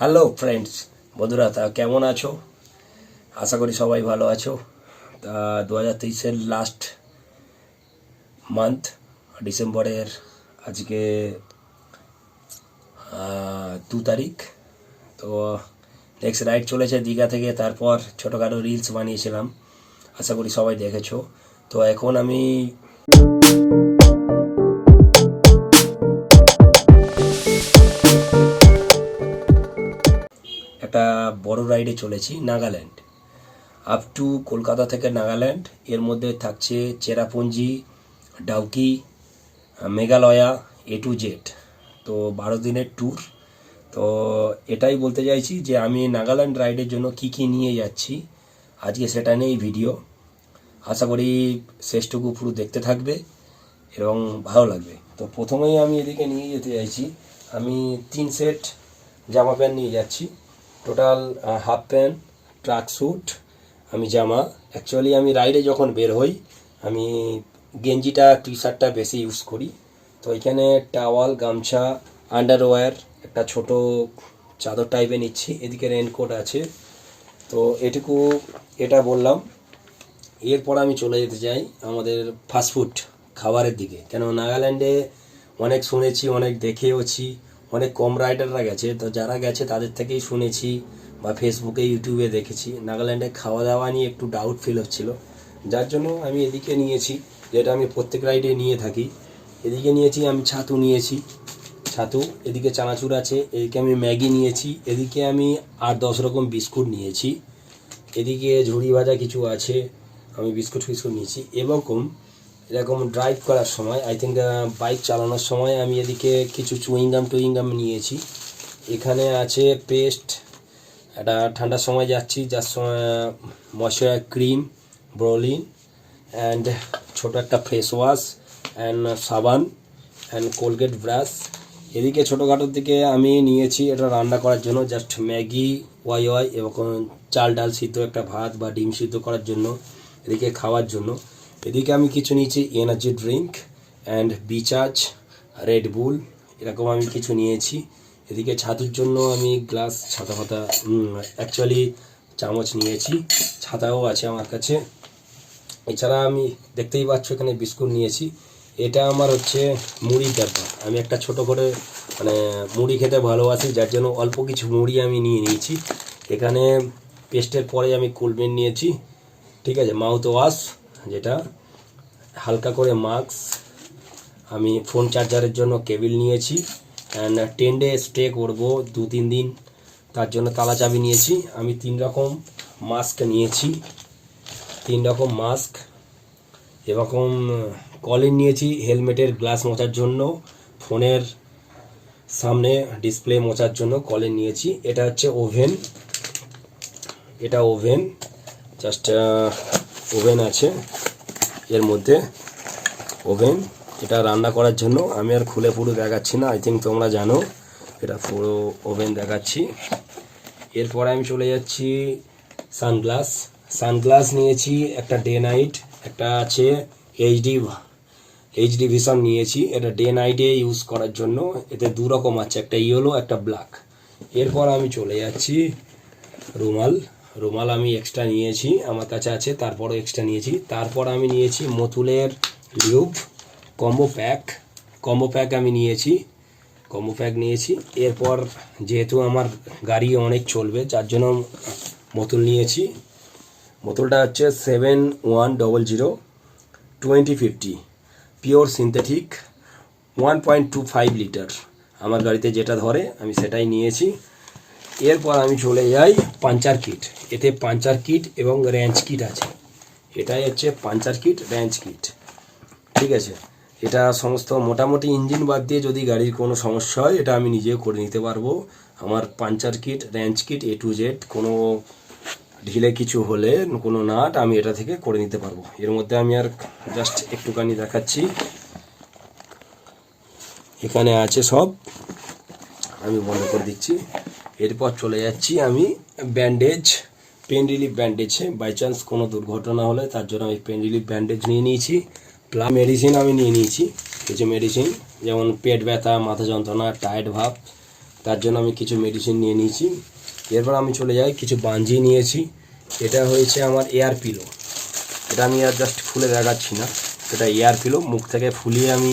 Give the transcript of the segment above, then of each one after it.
Hello friends, বন্ধুরা, তা কেমন আছো? আশা করি সবাই ভালো আছো। তা 2023-এর লাস্ট মান্থ, ডিসেম্বরের আজকে 2 তারিখ। তো নেক্সট রাইড চলেছে দীঘা থেকে। তারপর ছোটোখাটো রিলস বানিয়েছিলাম, আশা করি সবাই দেখেছো। তো এখন আমি একটা বড় রাইডে চলেছি, নাগাল্যান্ড। আপ টু কলকাতা থেকে নাগাল্যান্ড। এর মধ্যে থাকছে Cherrapunji, Dawki, Meghalaya, A to Z। তো 12 দিনের ট্যুর। তো এটাই বলতে চাইছি যে আমি নাগাল্যান্ড রাইডের জন্য কি কি নিয়ে যাচ্ছি আজকে, সেটা নিয়েই ভিডিও। আশা করি শেষটুকু পুরো দেখতে থাকবে এবং ভালো লাগবে। তো প্রথমেই আমি এদিকে নিয়ে যেতে চাইছি, আমি 3 সেট জামা প্যান্ট নিয়ে যাচ্ছি। Total half pant, track suit, আমি জামা। অ্যাকচুয়ালি আমি রাইডে যখন বের হই আমি গেঞ্জিটা, টি শার্টটা বেশি ইউজ করি। তো এখানে টাওয়াল, গামছা, আন্ডারওয়্যার, একটা ছোট চাদর টাইপের নিচ্ছি। এদিকে রেনকোট আছে। তো এটা বললাম। এরপর আমি চলে যেতে চাই আমাদের ফাস্টফুড খাবারের দিকে। কেন নাগাল্যান্ডে অনেক শুনেছি, অনেক দেখেওছি, অনেক কম রাইডাররা গেছে। তো যারা গেছে তাদের থেকেই শুনেছি বা ফেসবুকে, ইউটিউবে দেখেছি। নাগাল্যান্ডে খাওয়া দাওয়া নিয়ে একটু ডাউট ফিল হচ্ছিল, যার জন্য আমি এদিকে নিয়েছি, যেটা আমি প্রত্যেক রাইডে নিয়ে থাকি। এদিকে নিয়েছি আমি ছাতু নিয়েছি, ছাতু। এদিকে চানাচুর আছে। এদিকে আমি ম্যাগি নিয়েছি। এদিকে আমি 8-10 রকম বিস্কুট নিয়েছি। এদিকে ঝুড়ি ভাজা কিছু আছে, আমি বিস্কুট ফিস্কুট নিয়েছি। এরকম ড্রাইভ করার সময়, আই থিঙ্ক বাইক চালানোর সময়, আমি এদিকে কিছু চুইংগাম নিয়েছি। এখানে আছে পেস্ট, একটা ঠান্ডার সময় যাচ্ছি, যার সময় ময়শ্চারাইজার ক্রিম, ব্রোলিন, অ্যান্ড ছোটো একটা ফেস ওয়াশ, অ্যান্ড সাবান, অ্যান্ড কোলগেট ব্রাশ। এদিকে ছোটোখাটোর দিকে আমি নিয়েছি এটা রান্না করার জন্য, জাস্ট ম্যাগি, ওয়াই এবং চাল ডাল সিদ্ধ, একটা ভাত বা ডিম সিদ্ধ করার জন্য, এদিকে খাওয়ার জন্য। এদিকে আমি কিছু নিয়েছি এনার্জি ড্রিঙ্ক অ্যান্ড বিচার্জ, রেড বুল, এরকম আমি কিছু নিয়েছি। এদিকে ছাতুর জন্য আমি গ্লাস, ছাতা ফাতা, অ্যাকচুয়ালি চামচ নিয়েছি, ছাতাও আছে আমার কাছে। এছাড়া আমি দেখতেই পাচ্ছ এখানে বিস্কুট নিয়েছি। এটা আমার হচ্ছে মুড়ির ডাব্বা। আমি একটা ছোট করে মুড়ি খেতে ভালোবাসি, যার জন্য অল্প কিছু মুড়ি আমি নিয়ে নিয়েছি। এখানে পেস্টের পরে আমি কোল্ড-ড্রিঙ্ক নিয়েছি, ঠিক আছে, মাউথ ওয়াশ, যেটা হালকা করে মাস্ক, আমি ফোন চার্জারের জন্য কেবিল নিয়েছি, অ্যান্ড 10 ডে স্টে করবো 2-3 দিন, তার জন্য তালা চাবি নিয়েছি। আমি 3 রকম মাস্ক নিয়েছি, 3 রকম মাস্ক। এরকম কলিন নিয়েছি হেলমেটের গ্লাস মোছার জন্য, ফোনের সামনে ডিসপ্লে মোছার জন্য কলিন নিয়েছি। এটা হচ্ছে ওভেন, এটা ওভেন, জাস্ট ওভেন আছে এর মধ্যে, ওভেন, এটা রান্না করার জন্য। আমি আর খুলে পুরো দেখাচ্ছি না, আই থিঙ্ক তোমরা জানো। এটা পুরো ওভেন দেখাচ্ছি। এরপরে আমি চলে যাচ্ছি সানগ্লাস নিয়েছি, একটা ডে নাইট, একটা আছে এইচডি ভিশন নিয়েছি, এটা ডে নাইটে ইউজ করার জন্য। এতে 2 রকম আছে, একটা ইয়েলো, একটা ব্ল্যাক। এরপর আমি চলে যাচ্ছি রুমাল আমি এক্সট্রা নিয়েছি, আমার কাছে আছে, তারপরও এক্সট্রা নিয়েছি। তারপর আমি নিয়েছি মতুলের লিউব কম্বো প্যাক আমি নিয়েছি, এরপর যেহেতু আমার গাড়ি অনেক চলবে, যার জন্য মতুল নিয়েছি। মতুলটা হচ্ছে 7100 2050 পিওর সিনথেটিক, 1.25 লিটার। আমার গাড়িতে যেটা ধরে আমি সেটাই নিয়েছি। এরপর আমি চলে যাই পাঞ্চার কিট। এতে পাঞ্চার কিট এবং র্যাঞ্চ কিট আছে। এটাই হচ্ছে পাঞ্চার কিট, র্যাঞ্চ কিট, ঠিক আছে। এটা সমস্ত মোটামুটি ইঞ্জিন বাদ দিয়ে যদি গাড়ির কোনো সমস্যা হয়, এটা আমি নিজেও করে নিতে পারবো। আমার puncture kit, ranch kit, A to Z, কোনো ঢিলে কিছু হলে, কোনো নাট, আমি এটা থেকে করে নিতে পারবো। এর মধ্যে আমি আর জাস্ট একটুখানি দেখাচ্ছি, এখানে আছে সব, আমি বন্ধ করে দিচ্ছি। এরপর চলে যাচ্ছি আমি bandage, pain relief bandage, by chance কোনো দুর্ঘটনা হলে তার জন্য আমি পেন রিলিফ ব্যান্ডেজ নিয়ে নিয়েছি। প্লাস মেডিসিন আমি নিয়ে নিয়েছি, কিছু মেডিসিন, যেমন পেট ব্যথা, মাথা যন্ত্রণা, টায়ার্ড ভাব, তার জন্য আমি কিছু মেডিসিন নিয়ে নিয়েছি। এরপর আমি চলে যাই, কিছু বাঞ্জি নিয়েছি। এটা হয়েছে আমার এয়ার পিলো। এটা আমি আর জাস্ট খুলে দেখাচ্ছি না, এটা এয়ার পিলো, মুখ থেকে ফুলিয়ে আমি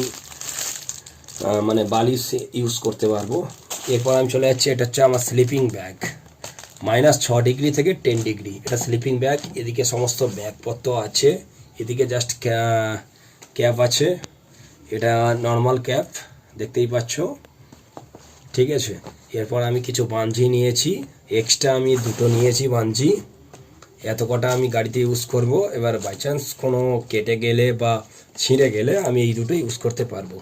মানে বালিশ ইউজ করতে পারবো। এরপর আমি চলে যাচ্ছি, এটা হচ্ছে আমার স্লিপিং ব্যাগ, -6 ডিগ্রি থেকে 10 ডিগ্রি। এটা স্লিপিং ব্যাগ, এদিকে সমস্ত ব্যাগপত্র আছে, এদিকে জাস্ট ক্যাপ আছে, এটা নর্মাল ক্যাপ দেখতেই পাচ্ছ, ঠিক আছে। এরপর আমি কিছু বাঞ্জি নিয়েছি, এক্সট্রা আমি 2টো নিয়েছি বাঞ্জি, এত কটা আমি গাড়িতে ইউজ করব। এবার বাই চান্স কোনো কেটে গেলে বা ছিঁড়ে গেলে আমি এই 2টো ইউজ করতে পারবো।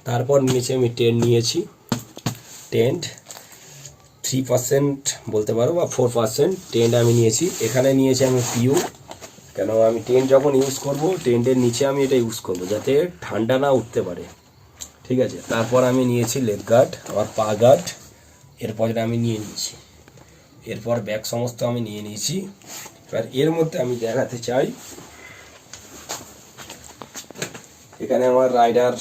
তারপর নিচে আমি টেন্ট নিয়েছি, টেন্ট 3% বলতে পারো বা 4% টেন্ট আমি নিয়েছি। এখানে নিয়েছি আমি পিউ, কেন আমি টেন্ট যখন ইউজ করব টেন্টের নিচে আমি এটা ইউজ করব যাতে ঠান্ডা না উঠতে পারে, ঠিক আছে। তারপর আমি নিয়েছি লেগ গার্ড, আমার পা গার্ড, এরপর আমি নিয়ে নিয়েছি। এরপর ব্যাগ সমস্ত আমি নিয়ে নিয়েছি। এবার এর মধ্যে আমি দেখাতে চাই, এখানে আমার রাইডার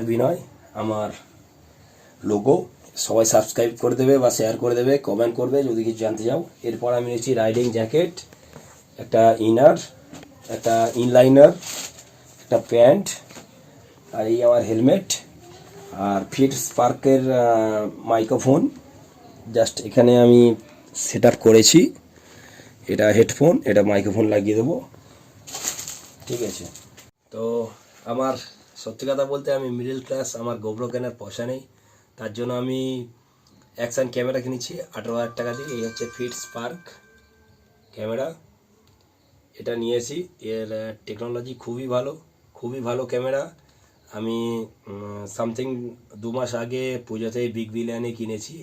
বিনয় আমার লোগো, সবাই সাবস্ক্রাইব করে দেবে বা শেয়ার করে দেবে, কমেন্ট করবে যদি কিছু জানতে চাও। এরপর আমি নিয়েছি রাইডিং জ্যাকেট, একটা ইনার, একটা ইনলাইনার, একটা প্যান্ট, আর এই আমার হেলমেট, আর ফিট স্পার্কের মাইক্রোফোন জাস্ট এখানে আমি সেট আপ করেছি। এটা হেডফোন, এটা মাইক্রোফোন লাগিয়ে দেবো, ঠিক আছে। তো আমার সত্যি কথা বলতে আমি মিডল ক্লাস, আমার গোপ্রো কেনার পয়সা নেই, তার জন্য আমি অ্যাকশান ক্যামেরা কিনেছি 18,000 টাকা দিয়ে। এই হচ্ছে ফিট স্পার্ক ক্যামেরা, এটা নিয়েছি। এর টেকনোলজি খুবই ভালো ক্যামেরা। আমি সামথিং 2 মাস আগে পুজোতে বিগ বিলিয়নে কিনেছি।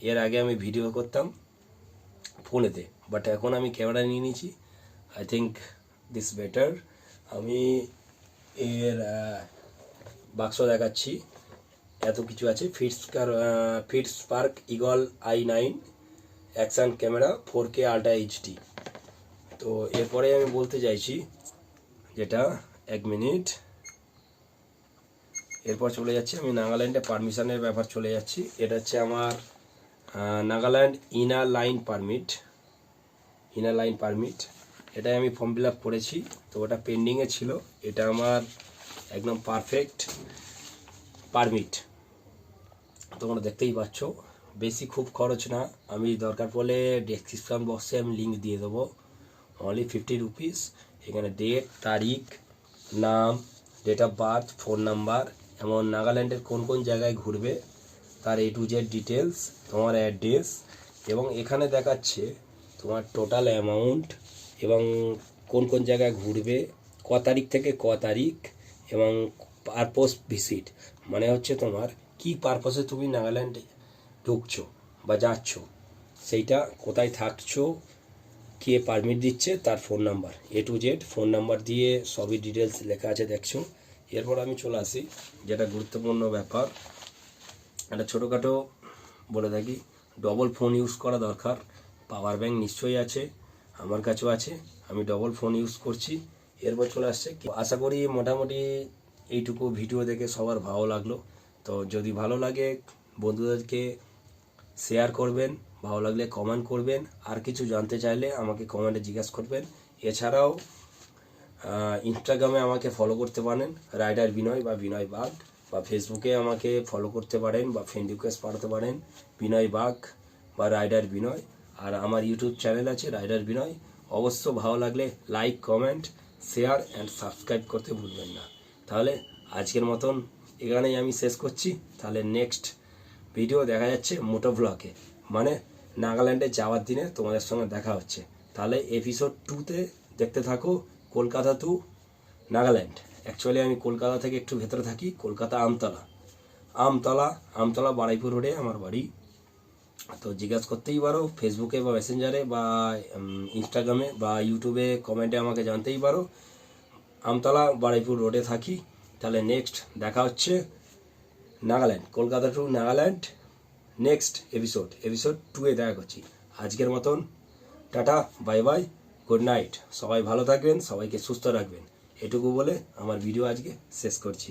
এর আগে আমি ভিডিও করতাম ফোনেতে, বাট এখন আমি ক্যামেরা নিয়ে নিয়েছি। I think this better. আমি এর বাক্স দেখাচ্ছি, এত কিছু আছে। Fit spark eagle i9 action camera 4K ultra HD. তো এরপরে আমি বলতে চাইছি যেটা, 1 মিনিট, এরপর চলে যাচ্ছি আমি নাগাল্যান্ডে পারমিশনের ব্যাপার চলে যাচ্ছি। এটা হচ্ছে আমার নাগাল্যান্ড ইনার লাইন পারমিট, এটাই আমি ফর্ম ফিল আপ করেছি, তো ওটা পেন্ডিংয়ে ছিল। এটা আমার একদম পারফেক্ট পারমিট, তোমরা দেখতেই পাচ্ছ। বেশি খুব খরচ না, আমি দরকার পড়লে ডেসক্রিপশন বক্সে আমি লিঙ্ক দিয়ে দেবো। Only 50 rupees. এখানে ডেট, তারিখ, নাম, date of birth, phone number, এমন নাগাল্যান্ডের কোন কোন জায়গায় ঘুরবে তার A to Z ডিটেলস, তোমার অ্যাড্রেস, এবং এখানে দেখাচ্ছে তোমার টোটাল অ্যামাউন্ট এবং কোন কোন জায়গায় ঘুরবে, ক তারিখ থেকে ক তারিখ, এবং পারপোজ ভিজিট, মানে হচ্ছে তোমার কি পারপোসে তুমি নাগাল্যান্ডে ঢুকছো বা যাচ্ছ, সেইটা কোথায় থাকছো, কে পারমিট দিচ্ছে, তার phone number, A to Z phone number দিয়ে সবই ডিটেলস লেখা আছে, দেখছো। এরপর আমি চলে আসি যেটা গুরুত্বপূর্ণ ব্যাপার, একটা ছোটোখাটো বলে থাকি, ডবল ফোন ইউজ করা দরকার। পাওয়ার ব্যাঙ্ক নিশ্চয়ই আছে, আমার কাছেও আছে, আমি ডবল ফোন ইউজ করছি। এরপর চলে আসছে, আশা করি মোটামুটি এইটুকু ভিডিও দেখে সবার ভালো লাগলো। তো যদি ভালো লাগে বন্ধুদেরকে শেয়ার করবেন, ভালো লাগলে কমেন্ট করবেন, আর কিছু জানতে চাইলে আমাকে কমেন্টে জিজ্ঞাসা করবেন। এছাড়াও ইনস্টাগ্রামে আমাকে ফলো করতে পারেন, রাইডার বিনয় বা বিনয় বাগ, বা ফেসবুকে আমাকে ফলো করতে পারেন বা ফ্রেন্ড রিকোয়েস্ট পাঠাতে পারেন বিনয় বাগ বা রাইডার বিনয়। আর আমার ইউটিউব চ্যানেল আছে রাইডার বিনয়। অবশ্য ভালো লাগলে like, comment, share and subscribe করতে ভুলবেন না। তাহলে আজকের মতন এখানেই আমি শেষ করছি। তাহলে নেক্সট ভিডিও দেখা যাচ্ছে মোটো ব্লগে, মানে নাগাল্যান্ডে যাওয়ার দিনে তোমাদের সঙ্গে দেখা হচ্ছে। তাহলে এপিসোড 2তে দেখতে থাকো, কলকাতা টু নাগাল্যান্ড। অ্যাকচুয়ালি আমি কলকাতা থেকে একটু ভেতরে থাকি, কলকাতা আমতলা বারুইপুর রোডে আমার বাড়ি। তো জিজ্ঞাসা করতেই পারো ফেসবুকে বা মেসেঞ্জারে বা ইনস্টাগ্রামে বা ইউটিউবে কমেন্টে আমাকে জানতেই পারো। আমতলা বারুইপুর রোডে থাকি। তাহলে নেক্সট দেখা হচ্ছে Nagaland, Kolkata to Nagaland next episode 2-এ দেখা করছি। আজকের মতন tata, bye bye, good night. সবাই ভালো থাকবেন, সবাইকে সুস্থ রাখবেন, এটুকু বলে আমার ভিডিও আজকে শেষ করছি।